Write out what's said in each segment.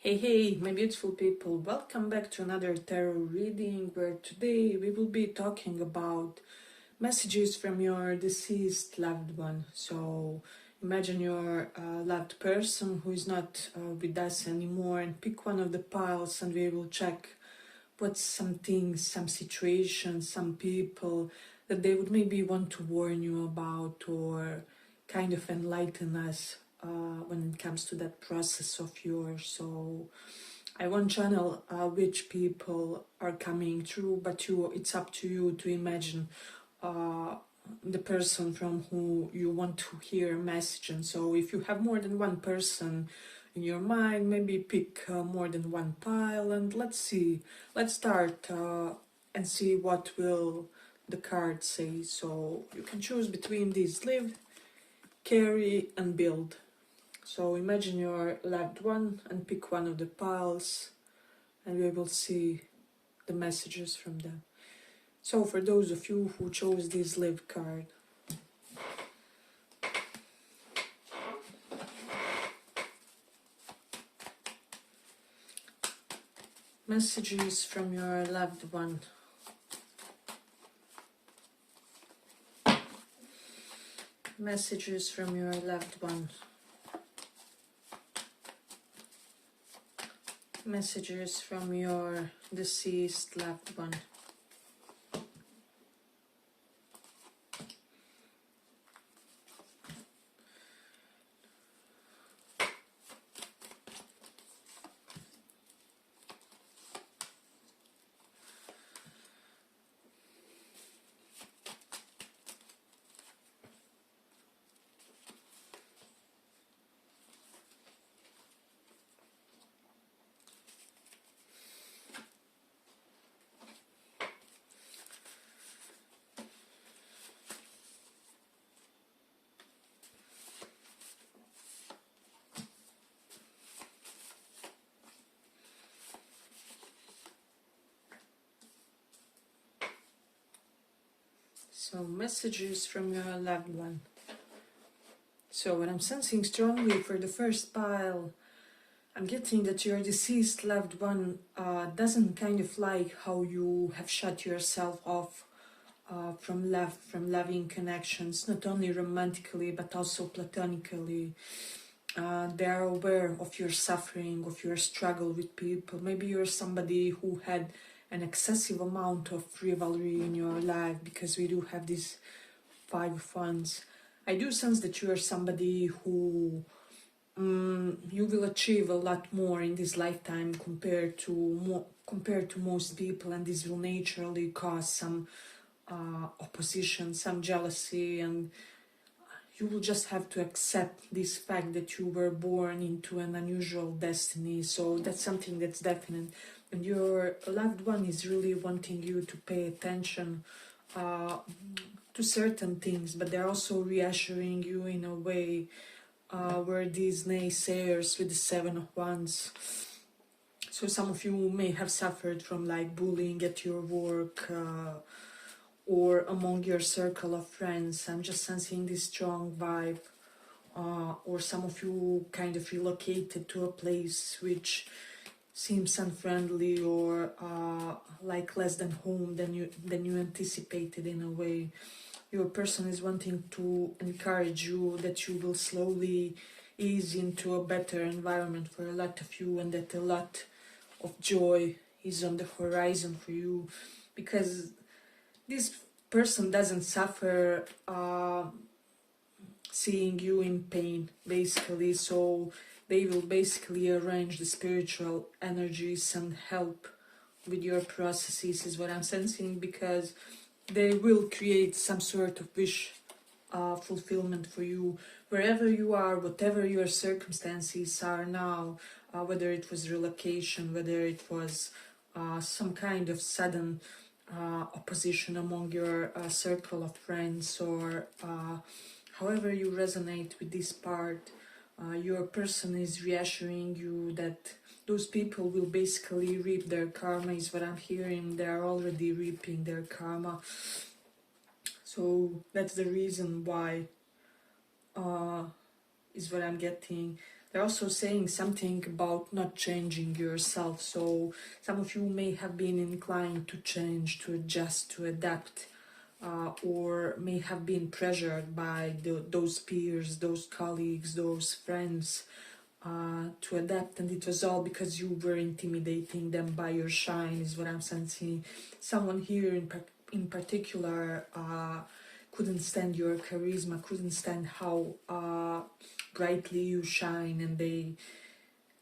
Hey, my beautiful people, welcome back to another tarot reading where today we will be talking about messages from your deceased loved one. So imagine your loved person who is not with us anymore and pick one of the piles and we will check what's some things, some situations, some people that they would maybe want to warn you about or kind of enlighten us when it comes to that process of yours. So I won't channel which people are coming through, but it's up to you to imagine the person from who you want to hear a message. And so if you have more than one person in your mind, maybe pick more than one pile and let's start and see what will the card say. So you can choose between these: live, carry and build. So imagine your loved one and pick one of the piles and we will see the messages from them. So for those of you who chose this live card, messages from your loved one. Messages from your loved one. Messages from your deceased loved one. So messages from your loved one. So what I'm sensing strongly for the first pile, I'm getting that your deceased loved one doesn't kind of like how you have shut yourself off from love, from loving connections, not only romantically but also platonically. They are aware of your suffering, of your struggle with people. Maybe you're somebody who had an excessive amount of rivalry in your life, because we do have these 5 of Wands. I do sense that you are somebody who you will achieve a lot more in this lifetime compared to most people, and this will naturally cause some opposition, some jealousy, and you will just have to accept this fact that you were born into an unusual destiny. So that's something that's definite. And your loved one is really wanting you to pay attention to certain things, but they're also reassuring you in a way where these naysayers with the 7 of Wands. So some of you may have suffered from like bullying at your work, or among your circle of friends. I'm just sensing this strong vibe. Or some of you kind of relocated to a place which seems unfriendly or like less than home than you anticipated in a way. Your person is wanting to encourage you that you will slowly ease into a better environment for a lot of you, and that a lot of joy is on the horizon for you, because this person doesn't suffer seeing you in pain, basically. So they will basically arrange the spiritual energies and help with your processes, is what I'm sensing, because they will create some sort of wish fulfillment for you wherever you are, whatever your circumstances are now, whether it was relocation, whether it was some kind of sudden opposition among your circle of friends, or however you resonate with this part. Your person is reassuring you that those people will basically reap their karma, is what I'm hearing. They are already reaping their karma. So that's the reason why, is what I'm getting. They're also saying something about not changing yourself. So some of you may have been inclined to change, to adjust, to adapt, or may have been pressured by those peers, those colleagues, those friends, to adapt, and it was all because you were intimidating them by your shine, is what I'm sensing. Someone here in particular couldn't stand your charisma, couldn't stand how brightly you shine, and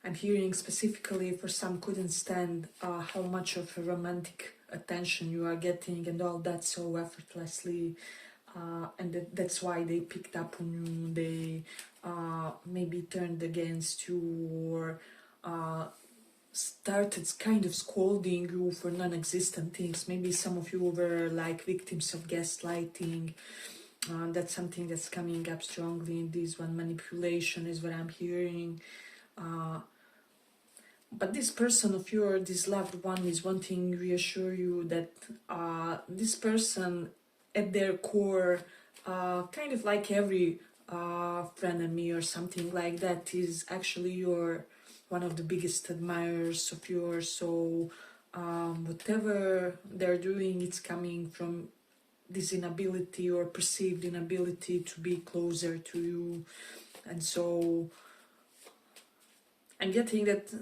I'm hearing specifically for some, couldn't stand how much of a romantic attention you are getting and all that so effortlessly, and that's why they picked up on you. They maybe turned against you, or started kind of scolding you for non-existent things. Maybe some of you were like victims of gaslighting. That's something that's coming up strongly in this one. Manipulation is what I'm hearing. But this person of yours, this loved one, is wanting to reassure you that this person at their core, kind of like every frenemy or something like that, is actually your one of the biggest admirers of yours. So whatever they're doing, it's coming from this inability or perceived inability to be closer to you. And so I'm getting that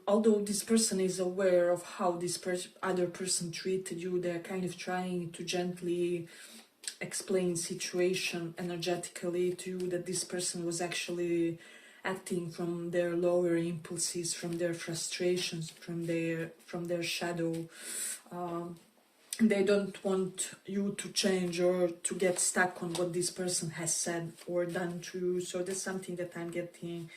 although this person is aware of how this other person treated you, they're kind of trying to gently explain situation energetically to you, that this person was actually acting from their lower impulses, from their frustrations, from their shadow. They don't want you to change or to get stuck on what this person has said or done to you. So that's something that I'm getting.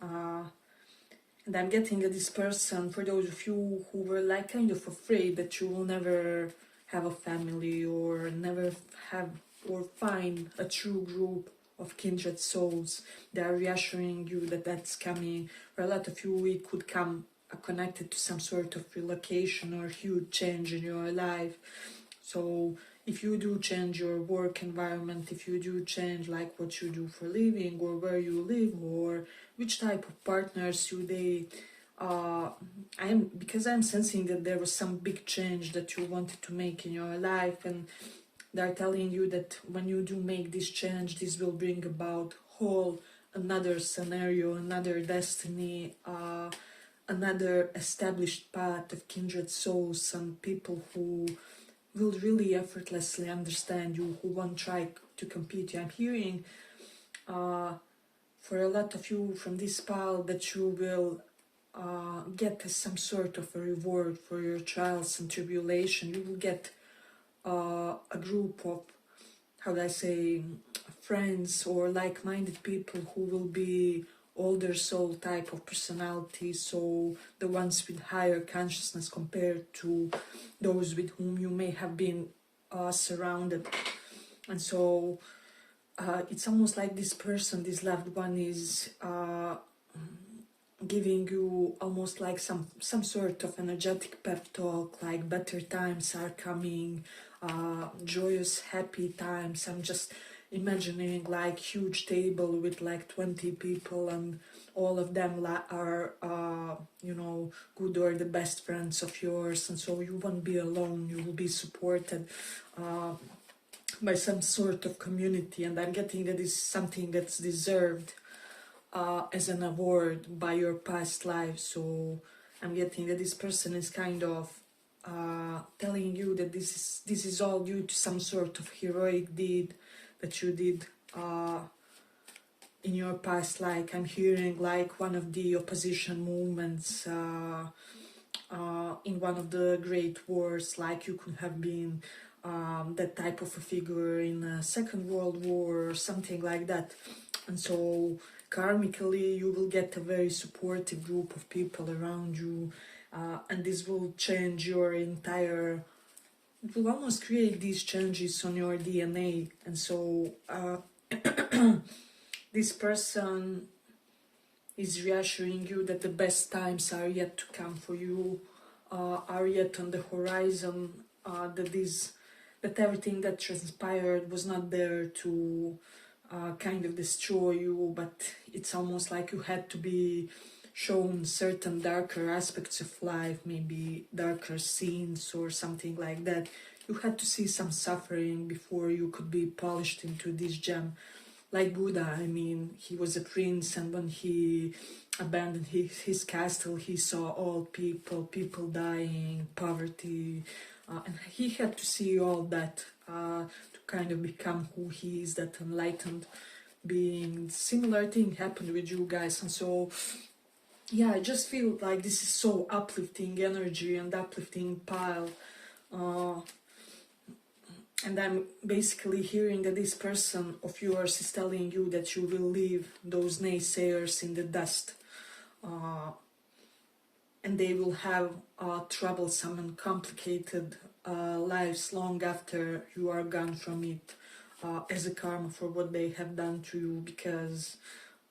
And I'm getting that this person, for those of you who were like kind of afraid that you will never have a family or never have or find a true group of kindred souls, they are reassuring you that that's coming. For a lot of you, it could come connected to some sort of relocation or huge change in your life. So if you do change your work environment, if you do change like what you do for living, or where you live, or which type of partners you date, because I'm sensing that there was some big change that you wanted to make in your life, and they're telling you that when you do make this change, this will bring about whole another scenario, another destiny, another established path of kindred souls, some people who will really effortlessly understand you, who won't try to compete you. I'm hearing for a lot of you from this pile that you will get some sort of a reward for your trials and tribulation. You will get a group of, how do I say, friends or like-minded people who will be older soul type of personality, so the ones with higher consciousness compared to those with whom you may have been surrounded. And so it's almost like this person, this loved one, is giving you almost like some sort of energetic pep talk, like better times are coming, joyous, happy times. I'm just imagining like huge table with like 20 people, and all of them are you know, good or the best friends of yours, and so you won't be alone, you will be supported by some sort of community. And I'm getting that is something that's deserved as an award by your past life. So I'm getting that this person is kind of telling you that this is all due to some sort of heroic deed that you did in your past. Like I'm hearing like one of the opposition movements in one of the great wars, like you could have been that type of a figure in a Second World War or something like that. And so karmically you will get a very supportive group of people around you, and this will change your entire, it will almost create these changes on your DNA. And so this person is reassuring you that the best times are yet to come for you, are yet on the horizon, that everything that transpired was not there to kind of destroy you, but it's almost like you had to be shown certain darker aspects of life, maybe darker scenes or something like that. You had to see some suffering before you could be polished into this gem. Like Buddha, I mean, he was a prince, and when he abandoned his castle, he saw all people dying, poverty, and he had to see all that to kind of become who he is, that enlightened being. Similar thing happened with you guys, and so yeah, I just feel like this is so uplifting energy and uplifting pile. Uh, and I'm basically hearing that this person of yours is telling you that you will leave those naysayers in the dust. And they will have troublesome and complicated lives long after you are gone from it, as a karma for what they have done to you, because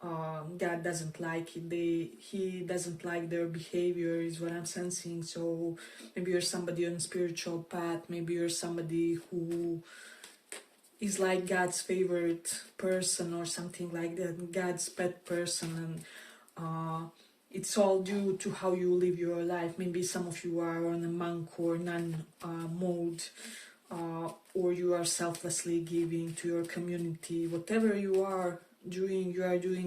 God doesn't like it. He doesn't like their behavior, is what I'm sensing. So maybe you're somebody on a spiritual path, maybe you're somebody who is like God's favorite person or something like that, God's pet person, and it's all due to how you live your life. Maybe some of you are on a monk or nun mode, or you are selflessly giving to your community. Whatever you are doing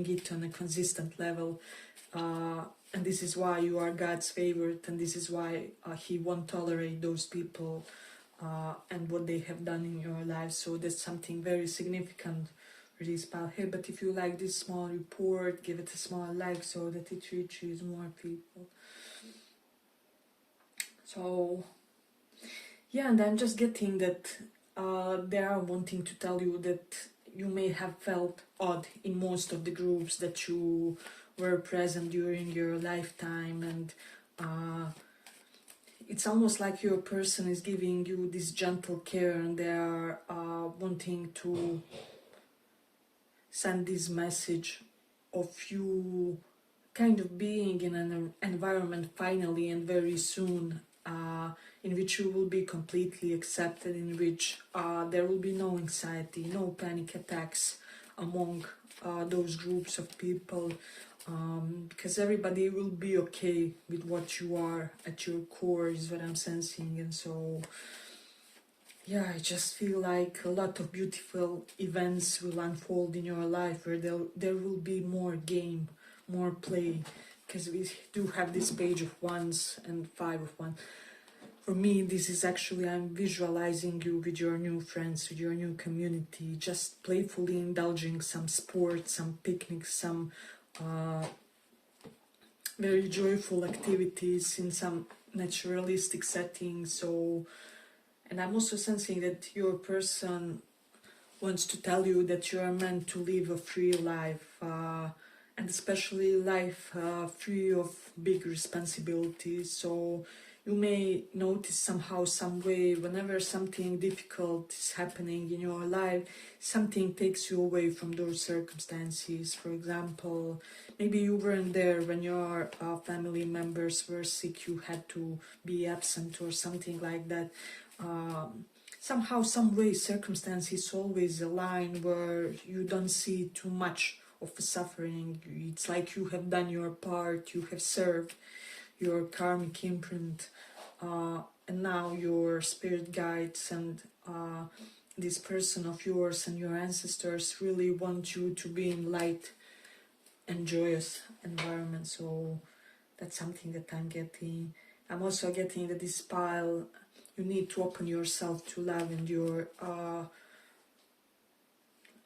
it on a consistent level, and this is why you are God's favorite, and this is why He won't tolerate those people and what they have done in your life. So that's something very significant for this pile here. But if you like this small report, give it a small like so that it reaches more people. So yeah, and I'm just getting that they are wanting to tell you that you may have felt odd in most of the groups that you were present during your lifetime, and it's almost like your person is giving you this gentle care, and they are wanting to send this message of you kind of being in an environment finally and very soon, in which you will be completely accepted, in which there will be no anxiety, no panic attacks among those groups of people, because everybody will be okay with what you are at your core, is what I'm sensing. And so yeah, I just feel like a lot of beautiful events will unfold in your life, where there will be more game, more play, because we do have this page of wands and 5 of wands. For me, this is actually, I'm visualizing you with your new friends, with your new community, just playfully indulging some sports, some picnics, some very joyful activities in some naturalistic settings. So, and I'm also sensing that your person wants to tell you that you are meant to live a free life, and especially life free of big responsibilities. So you may notice somehow, some way, whenever something difficult is happening in your life, something takes you away from those circumstances. For example, maybe you weren't there when your family members were sick, you had to be absent or something like that. Somehow, some way, circumstances always align where you don't see too much of the suffering. It's like you have done your part, you have served your karmic imprint, and now your spirit guides and this person of yours and your ancestors really want you to be in light and joyous environment. So that's something that I'm getting. I'm also getting that this pile, you need to open yourself to love, and your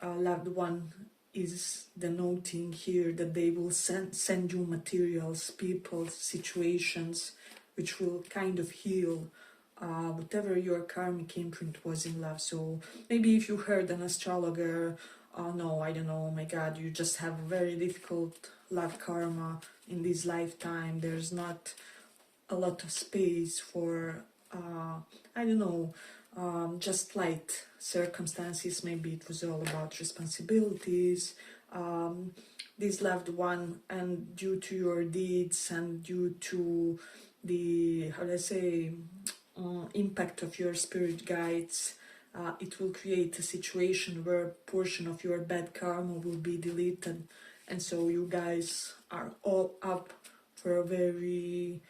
loved one is denoting here that they will send you materials, people, situations, which will kind of heal whatever your karmic imprint was in love. So maybe if you heard an astrologer, no, I don't know, oh my God, you just have a very difficult love karma in this lifetime. There's not a lot of space for, I don't know, just light circumstances. Maybe it was all about responsibilities, this loved one, and due to your deeds and due to the, how do I say, impact of your spirit guides, it will create a situation where a portion of your bad karma will be deleted, and so you guys are all up for a very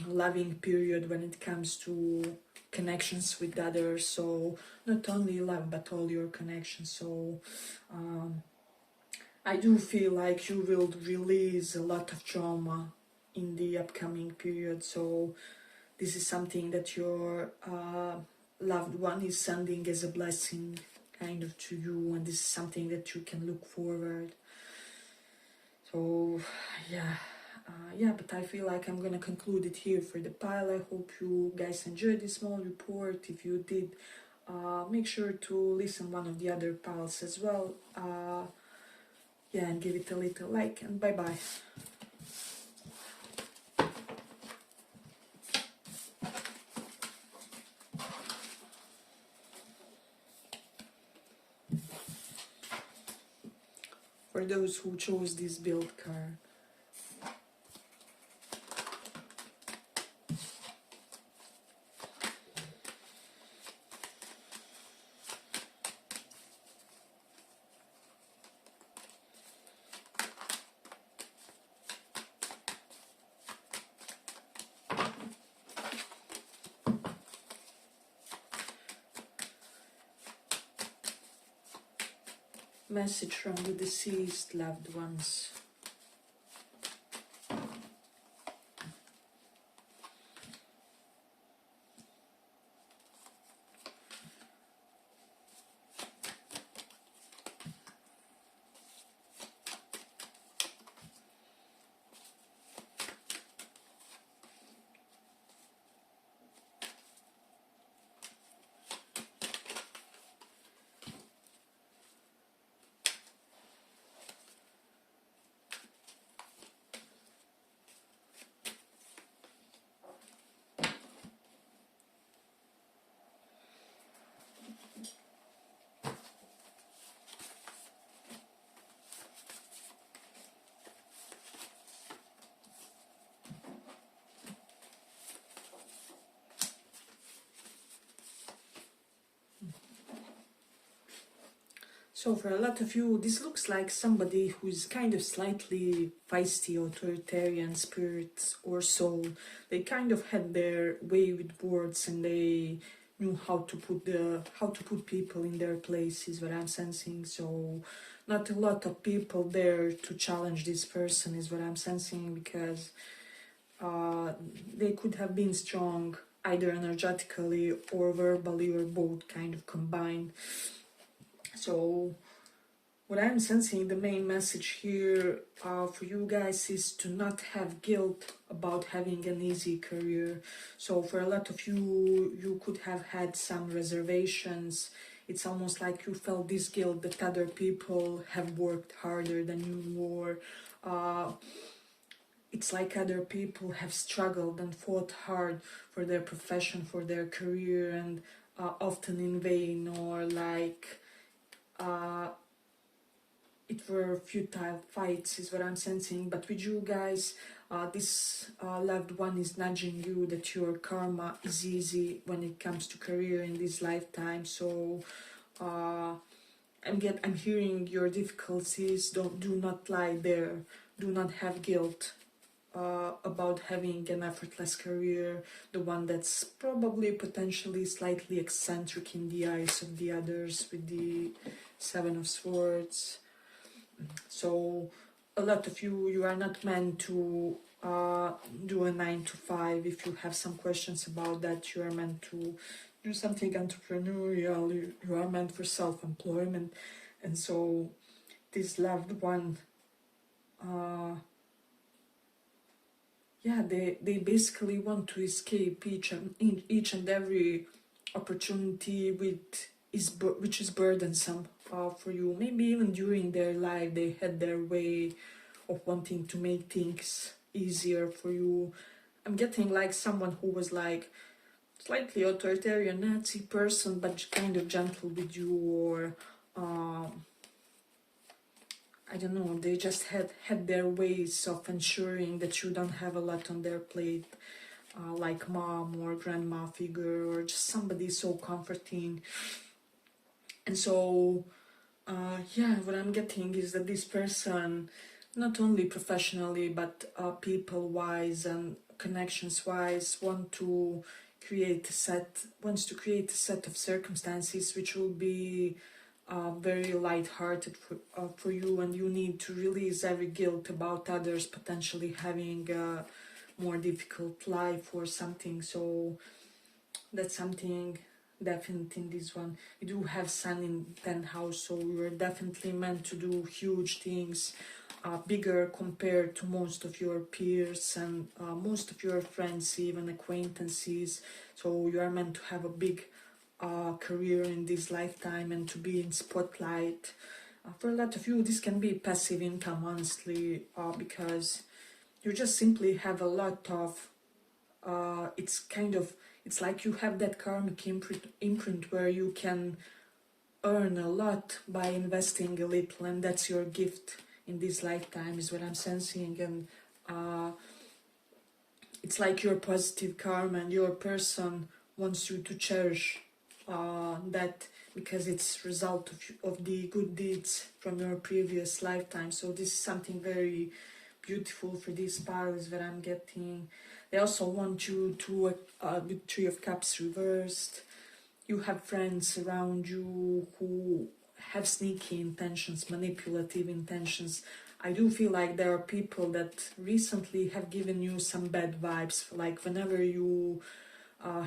loving period when it comes to connections with others. So not only love but all your connections. So I do feel like you will release a lot of trauma in the upcoming period. So this is something that your loved one is sending as a blessing kind of to you, and this is something that you can look forward. So yeah, but I feel like I'm gonna conclude it here for the pile. I hope you guys enjoyed this small report. If you did, make sure to listen one of the other piles as well. Yeah, and give it a little like, and bye bye. For those who chose this build card. Message from the deceased loved ones. So for a lot of you, this looks like somebody who is kind of slightly feisty, authoritarian spirit or soul. They kind of had their way with words, and they knew how to put people in their place, is what I'm sensing. So not a lot of people there to challenge this person, is what I'm sensing, because they could have been strong either energetically or verbally, or both kind of combined. So what I'm sensing, the main message here for you guys is to not have guilt about having an easy career. So for a lot of you, you could have had some reservations. It's almost like you felt this guilt that other people have worked harder than you, or it's like other people have struggled and fought hard for their profession, for their career, and often in vain, or like it were futile fights, is what I'm sensing. But with you guys, this loved one is nudging you that your karma is easy when it comes to career in this lifetime. So I'm hearing your difficulties. Do not lie there. Do not have guilt about having an effortless career, the one that's probably potentially slightly eccentric in the eyes of the others, with the Seven of Swords. So a lot of you are not meant to do a 9 to 5. If you have some questions about that, you are meant to do something entrepreneurial, you are meant for self-employment. And so this loved one, yeah, they basically want to escape each and every opportunity which is burdensome for you. Maybe even during their life they had their way of wanting to make things easier for you. I'm getting like someone who was like slightly authoritarian Nazi person, but kind of gentle with you, or I don't know, they just had their ways of ensuring that you don't have a lot on their plate. like mom or grandma figure, or just somebody so comforting. And so yeah, what I'm getting is that this person, not only professionally but people wise and connections wise, wants to create a set of circumstances which will be very light-hearted for you, and you need to release every guilt about others potentially having a more difficult life or something. So that's something definite in this one. You do have sun in 10th house, so you're definitely meant to do huge things, bigger compared to most of your peers and most of your friends, even acquaintances. So you are meant to have a big career in this lifetime and to be in spotlight. For a lot of you, this can be passive income, honestly, because you just simply have a lot of it's like you have that karmic imprint where you can earn a lot by investing a little, and that's your gift in this lifetime, is what I'm sensing. And it's like your positive karma, and your person wants you to cherish that, because it's result of the good deeds from your previous lifetime. So this is something very beautiful for these piles that I'm getting. They also want you to, with Three of Cups reversed, you have friends around you who have sneaky intentions, manipulative intentions. I do feel like there are people that recently have given you some bad vibes, like whenever you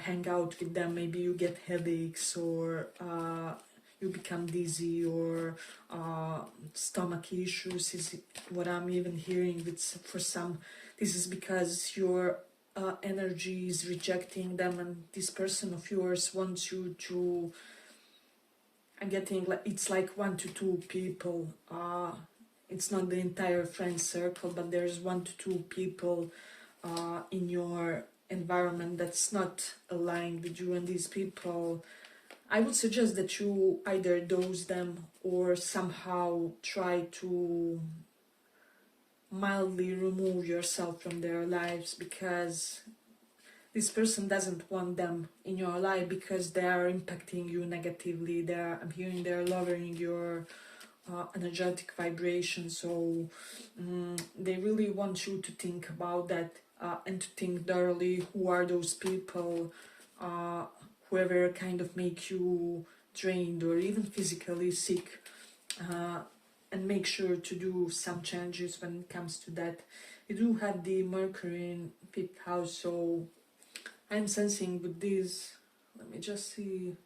hang out with them, maybe you get headaches, or you become dizzy, or stomach issues is what I'm even hearing with, for some. This is because your energy is rejecting them, and this person of yours wants you to, I'm getting like it's like 1 to 2 people. It's not the entire friend circle, but there's 1 to 2 people in your environment that's not aligned with you. And these people, I would suggest that you either dose them or somehow try to mildly remove yourself from their lives, because this person doesn't want them in your life because they are impacting you negatively. I'm hearing they're lowering your energetic vibration. So they really want you to think about that, and to think thoroughly who are those people, whoever kind of make you drained or even physically sick, and make sure to do some changes when it comes to that. You do have the Mercury in 5th house, so I'm sensing with this, let me just see.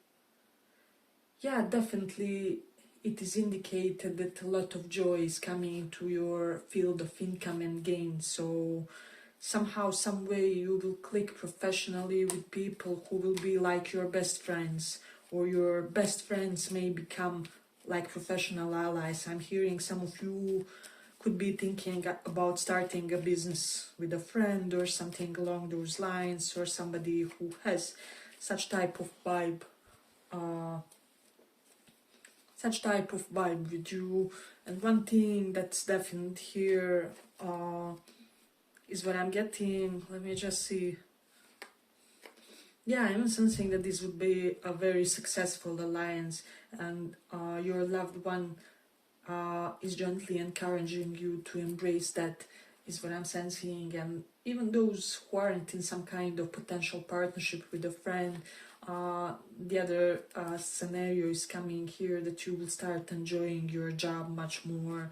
Yeah, definitely it is indicated that a lot of joy is coming into your field of income and gain. So somehow, some way you will click professionally with people who will be like your best friends, or your best friends may become like professional allies. I'm hearing some of you could be thinking about starting a business with a friend or something along those lines, or somebody who has such type of vibe, with you. And one thing that's definite here is what I'm getting. Let me just see. Yeah, I'm sensing that this would be a very successful alliance, and your loved one is gently encouraging you to embrace that, is what I'm sensing. And even those who aren't in some kind of potential partnership with a friend, the other scenario is coming here, that you will start enjoying your job much more.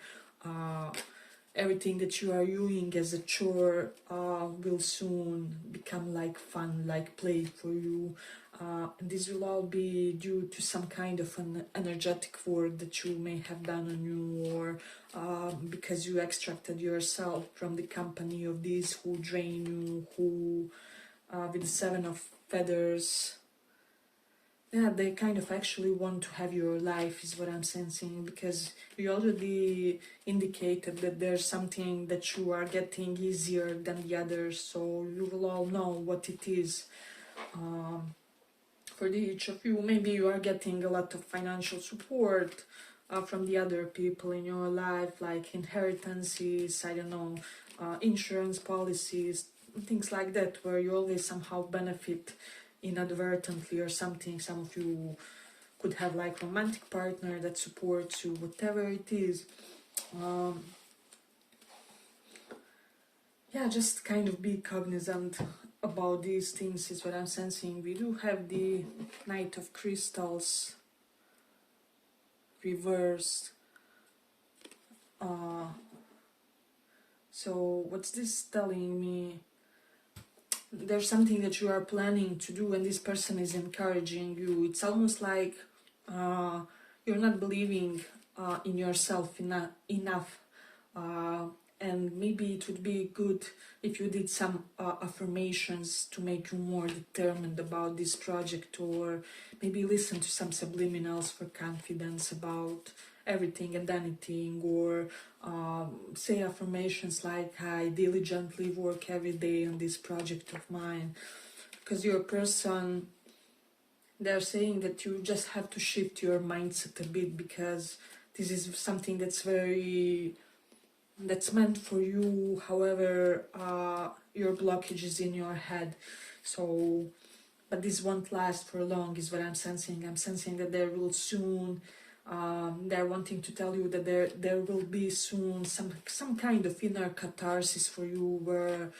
Everything that you are doing as a chore will soon become like fun, like play for you. And this will all be due to some kind of an energetic work that you may have done on you, or because you extracted yourself from the company of these who drain you, who with the 7 of feathers, yeah, they kind of actually want to have your life, is what I'm sensing, because you already indicated that there's something that you are getting easier than the others, so you will all know what it is. For each of you, maybe you are getting a lot of financial support from the other people in your life, like inheritances, I don't know, insurance policies, things like that, where you always somehow benefit inadvertently or something. Some of you could have like romantic partner that supports you, whatever it is. Yeah, just kind of be cognizant about these things is what I'm sensing. We do have the Knight of Crystals reversed. So what's this telling me? There's something that you are planning to do and this person is encouraging you. It's almost like you're not believing in yourself enough. And maybe it would be good if you did some affirmations to make you more determined about this project, or maybe listen to some subliminals for confidence about everything and anything, or say affirmations like, I diligently work every day on this project of mine. Because you're a person, they're saying that you just have to shift your mindset a bit, because this is something that's meant for you. However, your blockage is in your head. So, but this won't last for long is what I'm sensing. I'm sensing that there will soon, they're wanting to tell you that there will be soon some kind of inner catharsis for you, where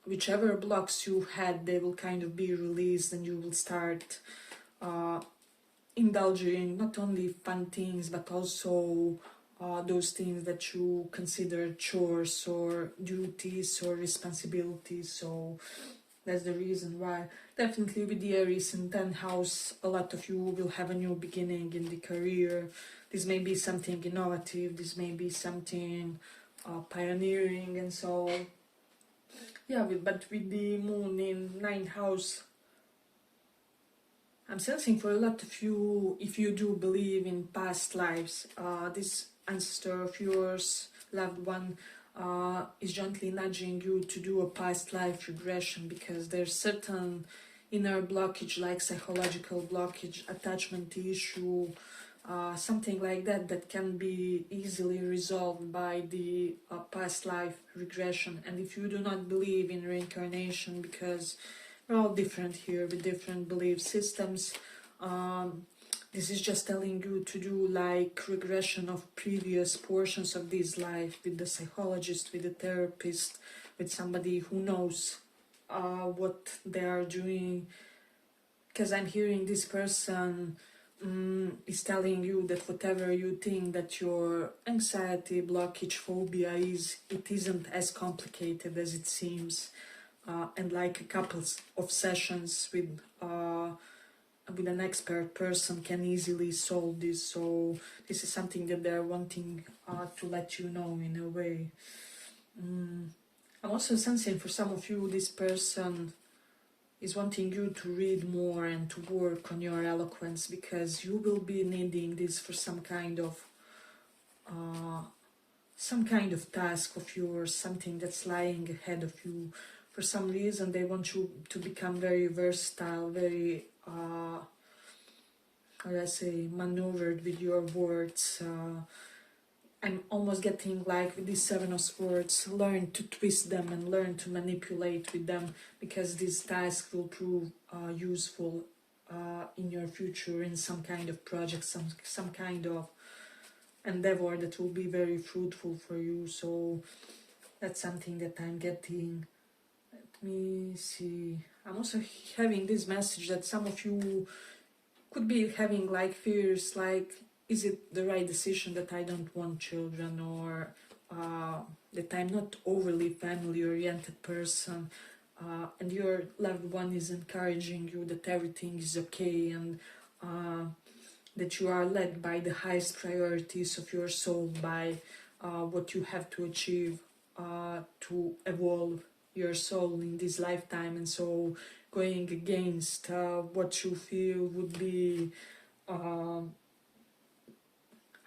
whichever blocks you had, they will kind of be released, and you will start indulging not only fun things, but also those things that you consider chores or duties or responsibilities. So that's the reason why. Definitely with the Aries in 10th house, a lot of you will have a new beginning in the career. This may be something innovative, this may be something pioneering, and so yeah, but with the moon in 9th house, I'm sensing for a lot of you, if you do believe in past lives, this ancestor of yours, loved one, is gently nudging you to do a past life regression, because there's certain inner blockage, like psychological blockage, attachment issue, something like that, that can be easily resolved by the past life regression. And if you do not believe in reincarnation, because we're all different here with different belief systems, this is just telling you to do like regression of previous portions of this life with the psychologist, with the therapist, with somebody who knows what they are doing. Because I'm hearing this person is telling you that whatever you think that your anxiety, blockage, phobia is, it isn't as complicated as it seems. And like a couple of sessions with an expert person can easily solve this. So this is something that they're wanting to let you know in a way. I'm also sensing for some of you, this person is wanting you to read more and to work on your eloquence, because you will be needing this for some kind of task of yours, something that's lying ahead of you. For some reason, they want you to become very versatile, very, how do I say, maneuvered with your words. I'm almost getting like with these Seven of Swords, learn to twist them and learn to manipulate with them, because this task will prove useful in your future, in some kind of project, some kind of endeavor that will be very fruitful for you. So that's something that I'm getting. Let me see. I'm also having this message that some of you could be having like fears, like, is it the right decision that I don't want children, or that I'm not overly family-oriented person, and your loved one is encouraging you that everything is okay, and that you are led by the highest priorities of your soul, by what you have to achieve to evolve your soul in this lifetime. And so going against what you feel would be, how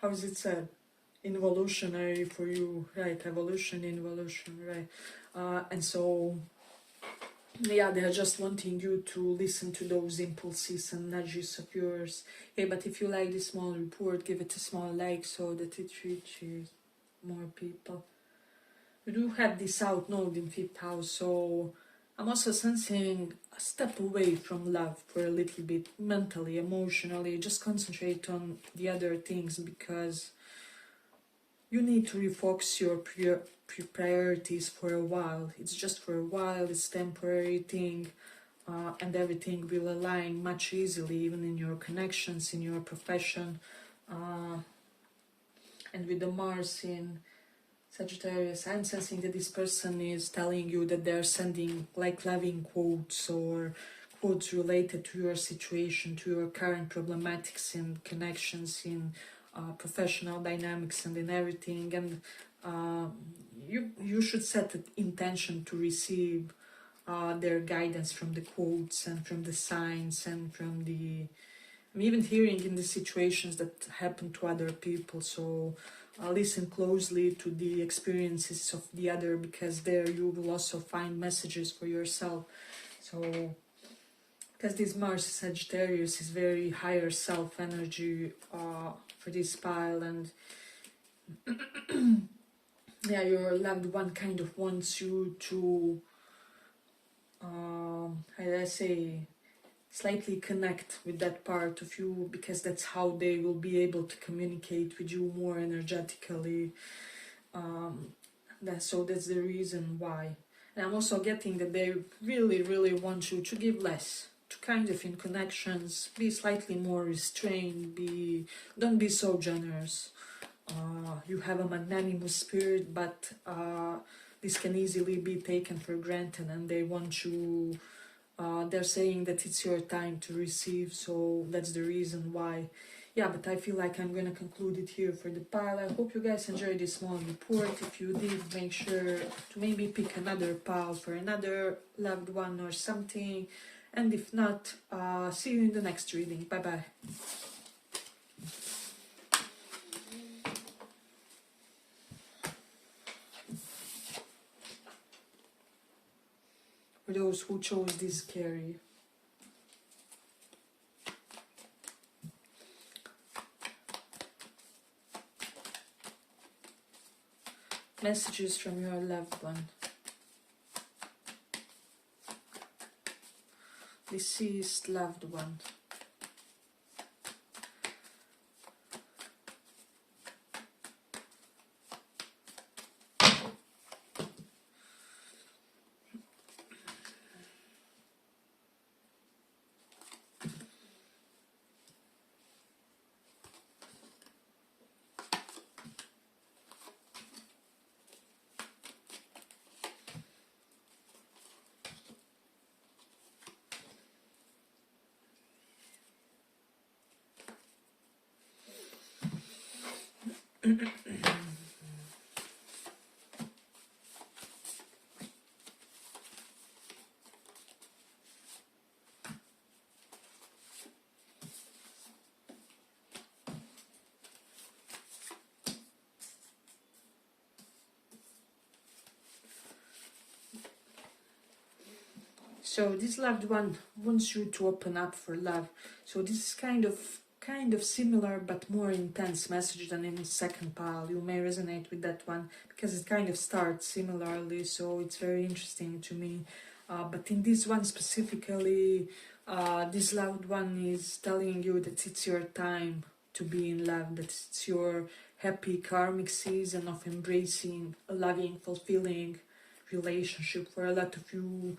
is it said, involutionary for you, right? Evolution, involution, right? And so yeah, they're just wanting you to listen to those impulses and nudges of yours. Hey, but if you like this small report, give it a small like so that it reaches more people. we do have this South Node in 5th house, so I'm also sensing a step away from love for a little bit, mentally, emotionally, just concentrate on the other things, because you need to refocus your priorities for a while. It's just for a while, it's temporary thing, and everything will align much easily, even in your connections, in your profession, and with the Mars in Sagittarius, I'm sensing that this person is telling you that they're sending like loving quotes or quotes related to your situation, to your current problematics and connections in professional dynamics and in everything. And you should set an intention to receive their guidance from the quotes and from the signs and from the... I'm even hearing in the situations that happen to other people, so listen closely to the experiences of the other, because there you will also find messages for yourself. So, because this Mars Sagittarius is very higher self energy for this pile, and yeah, your loved one kind of wants you to, how do I say, slightly connect with that part of you, because that's how they will be able to communicate with you more energetically. So that's the reason why. And I'm also getting that they really want you to give less, to kind of in connections be slightly more restrained, don't be so generous. You have a magnanimous spirit, but this can easily be taken for granted, and they want you... they're saying that it's your time to receive, so that's the reason why. Yeah, but I feel like I'm gonna conclude it here for the pile. I hope you guys enjoyed this small report. If you did, make sure to maybe pick another pile for another loved one or something. And if not, see you in the next reading. Bye bye. For those who chose this carry. Messages from your loved one. Deceased loved one. So this loved one wants you to open up for love. So this is kind of similar but more intense message than in the second pile. You may resonate with that one because it kind of starts similarly, so it's very interesting to me. But in this one specifically, this loved one is telling you that it's your time to be in love, that it's your happy karmic season of embracing a loving, fulfilling relationship. For a lot of you,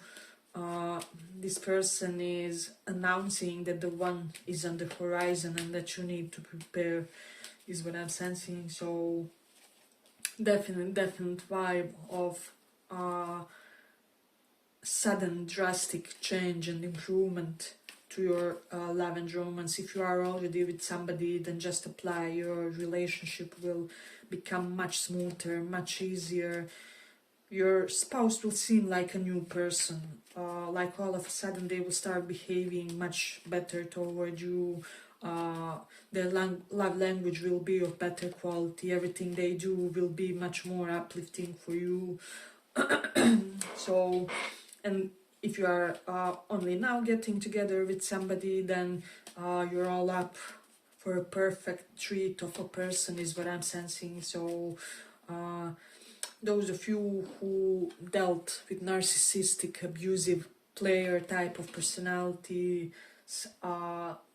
this person is announcing that the one is on the horizon and that you need to prepare, is what I'm sensing. So definite vibe of sudden drastic change and improvement to your love and romance. If you are already with somebody, then just apply. Your relationship will become much smoother, much easier. Your spouse will seem like a new person, like all of a sudden they will start behaving much better toward you. Their love language will be of better quality. Everything they do will be much more uplifting for you. So, and if you are only now getting together with somebody, then you're all up for a perfect treat of a person, is what I'm sensing. So those of you who dealt with narcissistic, abusive player type of personality,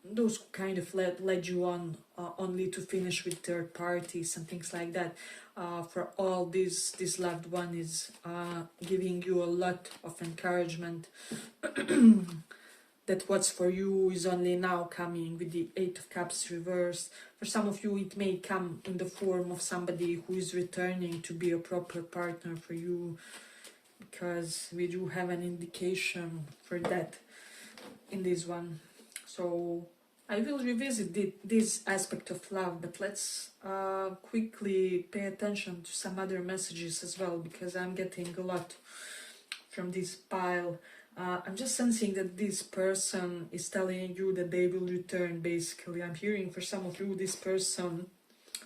those kind of led you on only to finish with third parties and things like that. For all this loved one is giving you a lot of encouragement that what's for you is only now coming with the Eight of Cups reversed. For some of you, it may come in the form of somebody who is returning to be a proper partner for you, because we do have an indication for that in this one. So I will revisit this aspect of love, but let's quickly pay attention to some other messages as well, because I'm getting a lot from this pile. I'm just sensing that this person is telling you that they will return, basically. I'm hearing for some of you this person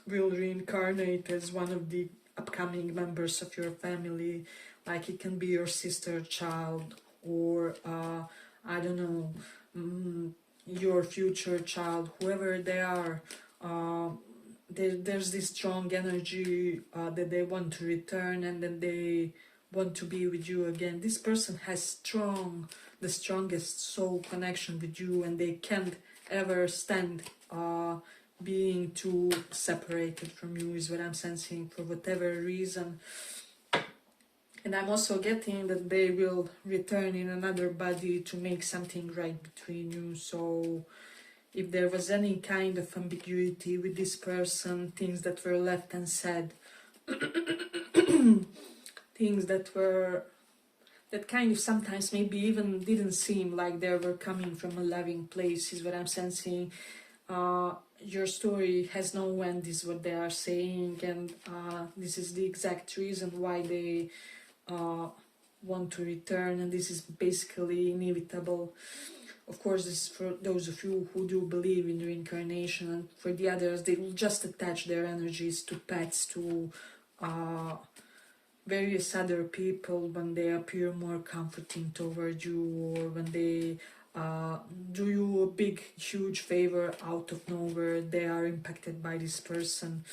will reincarnate as one of the upcoming members of your family. Like it can be your sister, child, or I don't know, your future child, whoever they are. There's this strong energy that they want to return and that they want to be with you again. This person has the strongest soul connection with you, and they can't ever stand being too separated from you, is what I'm sensing, for whatever reason. And I'm also getting that they will return in another body to make something right between you. So if there was any kind of ambiguity with this person, things that were left unsaid, things that kind of sometimes maybe even didn't seem like they were coming from a loving place, is what I'm sensing. Your story has no end, is what they are saying, and this is the exact reason why they want to return, and this is basically inevitable. Of course, this is for those of you who do believe in reincarnation, and for the others, they will just attach their energies to pets, to various other people when they appear more comforting toward you, or when they do you a big, huge favor out of nowhere. They are impacted by this person,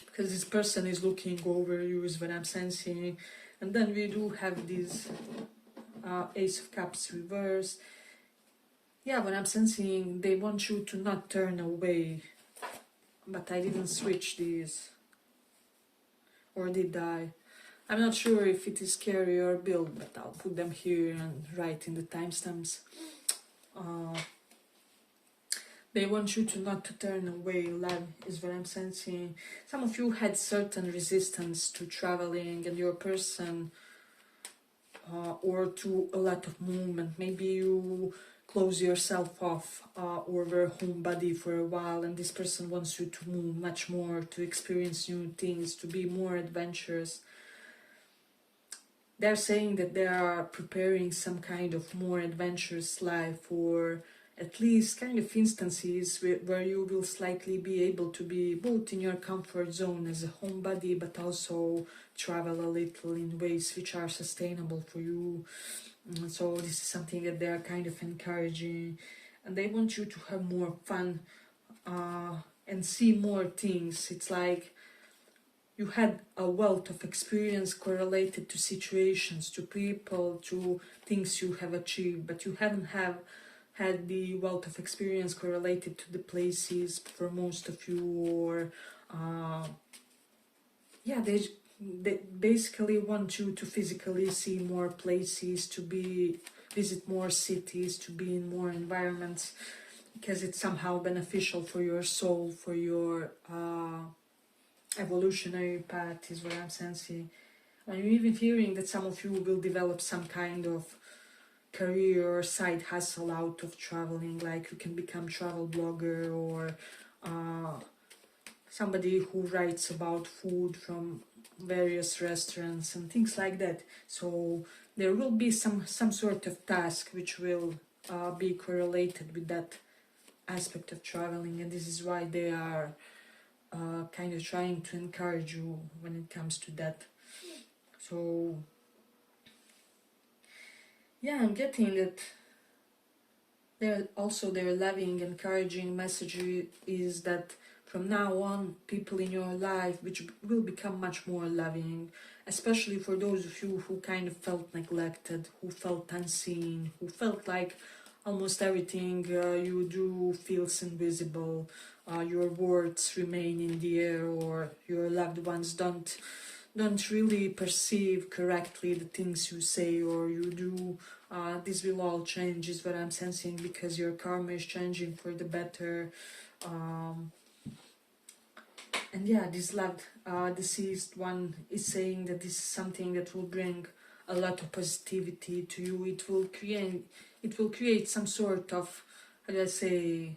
because this person is looking over you, is what I'm sensing. And then we do have this Ace of Cups reverse. Yeah, what I'm sensing, they want you to not turn away. But I didn't switch these. Or did I? I'm not sure if it is carry or build, but I'll put them here and write in the timestamps. They want you to not to turn away, love, is what I'm sensing. Some of you had certain resistance to traveling, and your person, or to a lot of movement. Maybe you close yourself off or were homebody for a while, and this person wants you to move much more, to experience new things, to be more adventurous. They're saying that they are preparing some kind of more adventurous life, or at least kind of instances where you will slightly be able to be both in your comfort zone as a homebody, but also travel a little in ways which are sustainable for you. So this is something that they are kind of encouraging, and they want you to have more fun and see more things. It's like you had a wealth of experience correlated to situations, to people, to things you have achieved, but you haven't had the wealth of experience correlated to the places for most of you, or yeah, they basically want you to physically see more places, to visit more cities, to be in more environments, because it's somehow beneficial for your soul, for your evolutionary path, is what I'm sensing. I'm even hearing that some of you will develop some kind of career or side hustle out of traveling, like you can become travel blogger, or somebody who writes about food from various restaurants and things like that. So there will be some sort of task which will be correlated with that aspect of traveling, and this is why they are kind of trying to encourage you when it comes to that. So yeah, I'm getting that their loving, encouraging message is that from now on, people in your life which will become much more loving, especially for those of you who kind of felt neglected, who felt unseen, who felt like almost everything you do feels invisible, your words remain in the air, or your loved ones don't really perceive correctly the things you say or you do. This will all change, is what I'm sensing, because your karma is changing for the better. And yeah, this loved deceased one is saying that this is something that will bring a lot of positivity to you. It will create some sort of, how do I say,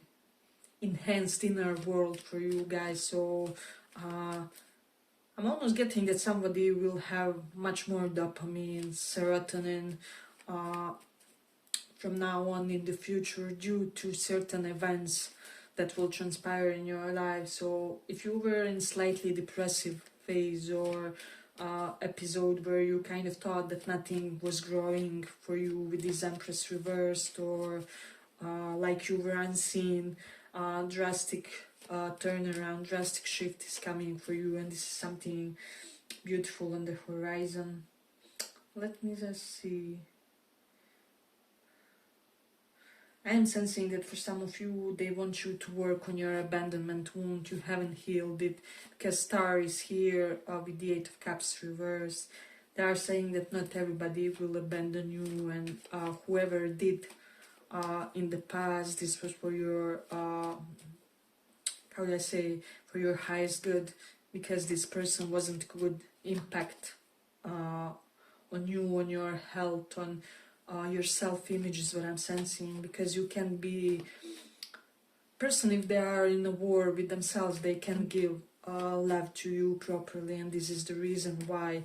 enhanced inner world for you guys. So I'm almost getting that somebody will have much more dopamine, serotonin from now on in the future due to certain events that will transpire in your life. So if you were in slightly depressive phase or episode where you kind of thought that nothing was growing for you with this Empress reversed, or like you were unseen, drastic turnaround, drastic shift is coming for you, and this is something beautiful on the horizon. Let me just see. I am sensing that for some of you, they want you to work on your abandonment wound. You haven't healed it, because Star is here with the Eight of Cups reversed. They are saying that not everybody will abandon you, and whoever did in the past, this was for your, how do I say, for your highest good, because this person wasn't good impact on you, on your health, on your self-image is what I'm sensing, because you can be person, if they are in a war with themselves, they can give love to you properly, and this is the reason why.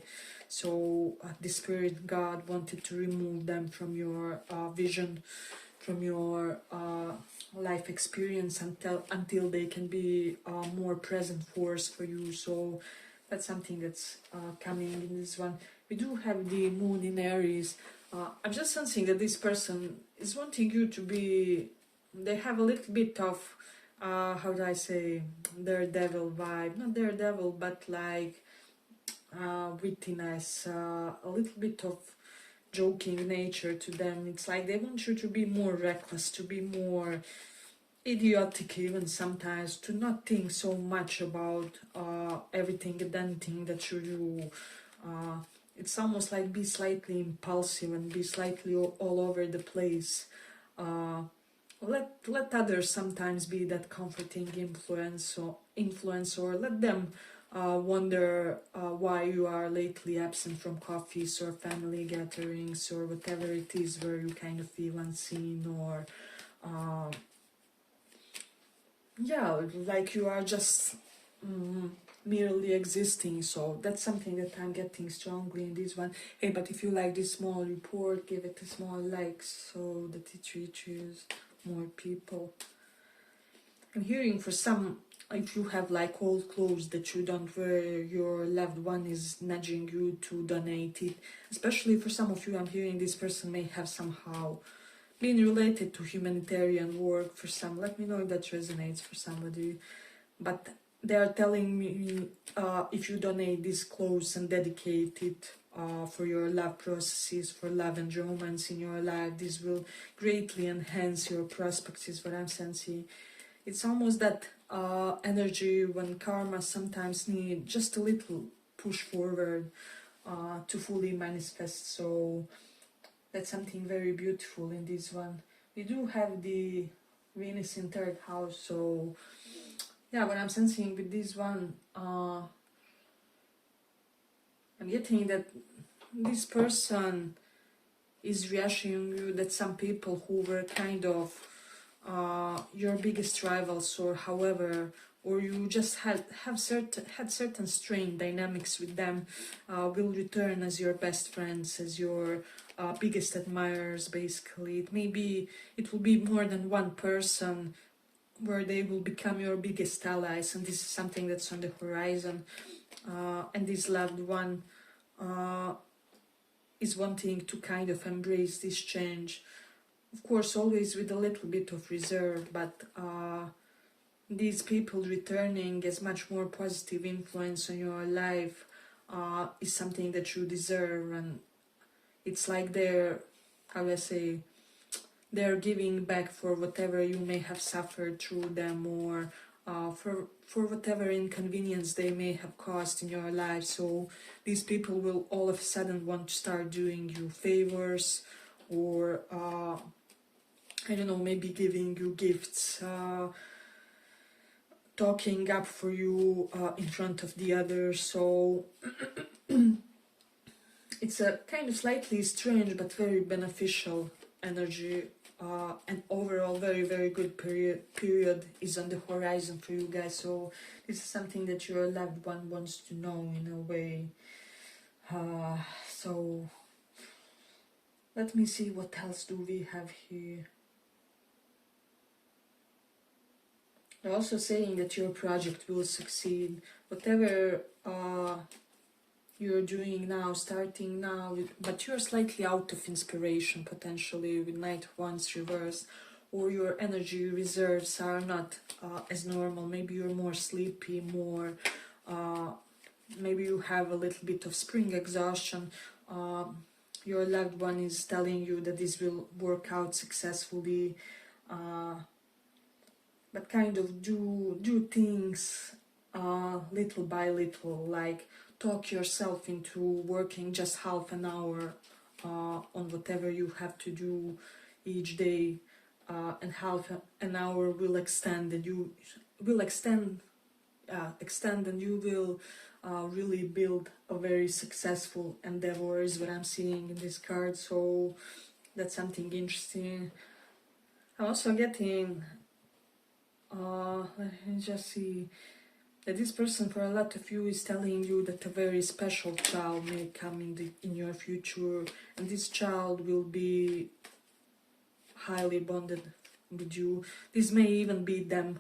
So the spirit God wanted to remove them from your vision, from your life experience, until they can be a more present force for you. So that's something that's coming in this one. We do have the moon in Aries. I'm just sensing that this person is wanting you to be, they have a little bit of, how do I say, daredevil vibe. Not daredevil, but like wittiness, a little bit of joking nature to them. It's like they want you to be more reckless, to be more idiotic even sometimes, to not think so much about everything and anything that you do. It's almost like be slightly impulsive and be slightly all over the place. Let others sometimes be that comforting influence, or let them wonder why you are lately absent from coffees or family gatherings or whatever it is where you kind of feel unseen, or yeah, like you are just merely existing. So that's something that I'm getting strongly in this one. Hey, but if you like this small report, give it a small like so that it reaches more people. I'm hearing for some, if you have like old clothes that you don't wear, your loved one is nudging you to donate it. Especially for some of you, I'm hearing this person may have somehow been related to humanitarian work for some. Let me know if that resonates for somebody. But they are telling me if you donate these clothes and dedicate it for your love processes, for love and romance in your life, this will greatly enhance your prospects, is what I'm sensing. It's almost that energy when karma sometimes need just a little push forward to fully manifest. So that's something very beautiful in this one. We do have the Venus in third house, so yeah, what I'm sensing with this one, I'm getting that this person is reassuring you that some people who were kind of your biggest rivals, or however, or you just had certain strained dynamics with them, will return as your best friends, as your biggest admirers. Basically, it will be more than one person where they will become your biggest allies, and this is something that's on the horizon. And this loved one is wanting to kind of embrace this change, of course always with a little bit of reserve, but these people returning as much more positive influence on your life is something that you deserve, and it's like they're, how do I say, they're giving back for whatever you may have suffered through them, or for whatever inconvenience they may have caused in your life. So these people will all of a sudden want to start doing you favors, or I don't know, maybe giving you gifts, talking up for you in front of the others. So it's a kind of slightly strange but very beneficial energy, and overall very good period is on the horizon for you guys. So this is something that your loved one wants to know in a way. So let me see, what else do we have here. They're also saying that your project will succeed. Whatever you're doing now, starting now, but you're slightly out of inspiration potentially with Knight of Wands reversed, or your energy reserves are not as normal. Maybe you're more sleepy, more maybe you have a little bit of spring exhaustion. Your loved one is telling you that this will work out successfully, but kind of do things little by little, like talk yourself into working just half an hour on whatever you have to do each day, and half an hour will extend, and you will extend and you will really build a very successful endeavor, is what I'm seeing in this card. So that's something interesting. I'm also getting let me just see, that this person, for a lot of you, is telling you that a very special child may come in your future, and this child will be highly bonded with you. This may even be them.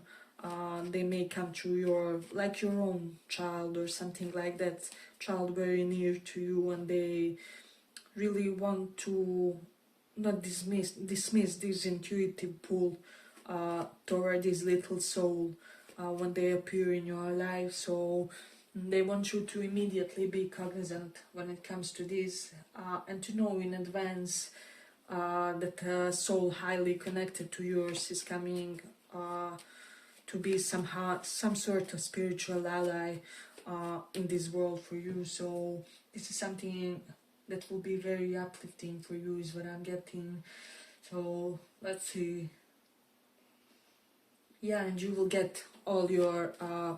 They may come through your own child or something like that, child very near to you, and they really want to not dismiss this intuitive pull toward this little soul when they appear in your life. So they want you to immediately be cognizant when it comes to this, and to know in advance that a soul highly connected to yours is coming to be some sort of spiritual ally in this world for you. So this is something that will be very uplifting for you, is what I'm getting. So let's see. Yeah, and you will get all your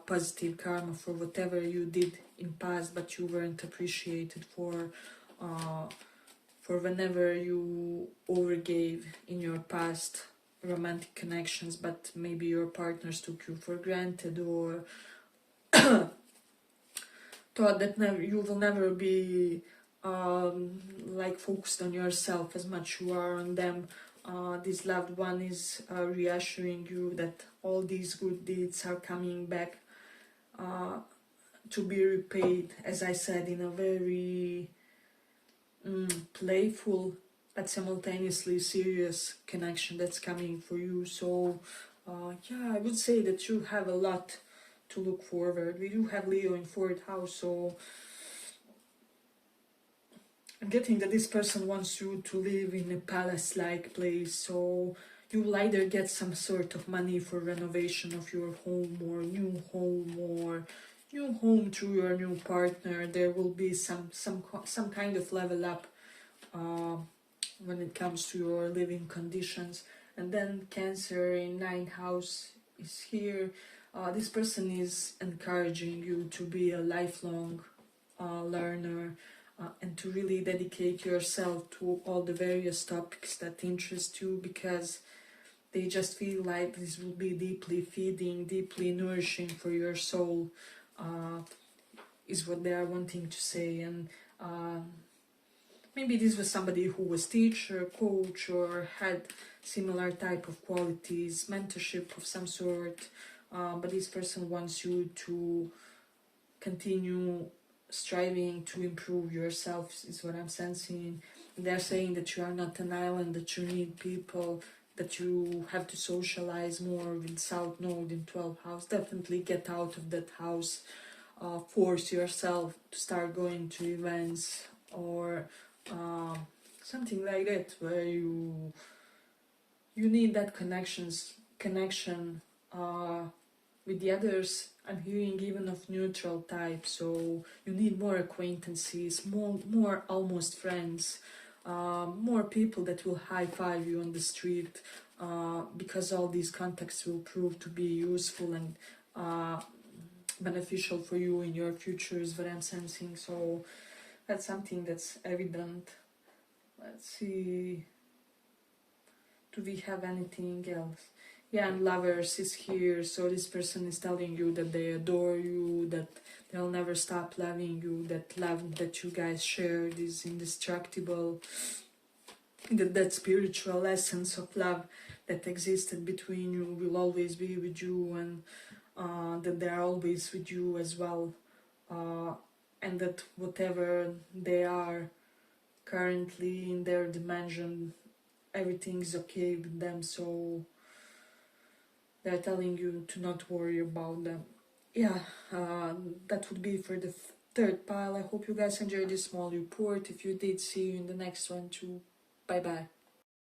positive karma for whatever you did in past but you weren't appreciated for whenever you overgave in your past romantic connections, but maybe your partners took you for granted, or thought that you will never be like focused on yourself as much you are on them. This loved one is reassuring you that all these good deeds are coming back to be repaid, as I said, in a very playful but simultaneously serious connection that's coming for you. So yeah, I would say that you have a lot to look forward. We do have Leo in 4th house, so I'm getting that this person wants you to live in a palace-like place. So you will either get some sort of money for renovation of your home, or new home through your new partner. There will be some kind of level up when it comes to your living conditions. And then Cancer in 9th house is here. This person is encouraging you to be a lifelong learner, and to really dedicate yourself to all the various topics that interest you, because they just feel like this will be deeply feeding, deeply nourishing for your soul, is what they are wanting to say. And maybe this was somebody who was teacher, coach, or had similar type of qualities, mentorship of some sort, but this person wants you to continue striving to improve yourself, is what I'm sensing. They're saying that you are not an island, that you need people that you have to socialize more with South Node in 12th house. Definitely get out of that house. Force yourself to start going to events or something like that, where you need that connection with the others. I'm hearing even of neutral type, so you need more acquaintances, more almost friends, more people that will high five you on the street, because all these contacts will prove to be useful and beneficial for you in your future, is what I'm sensing. So that's something that's evident. Let's see, do we have anything else? Yeah, and lovers is here, so this person is telling you that they adore you, that they'll never stop loving you, that love that you guys shared is indestructible, that spiritual essence of love that existed between you will always be with you, and that they're always with you as well, and that whatever they are currently in their dimension, everything's okay with them, so they're telling you to not worry about them. Yeah, that would be for the third pile. I hope you guys enjoyed this small report. If you did, see you in the next one too. Bye bye.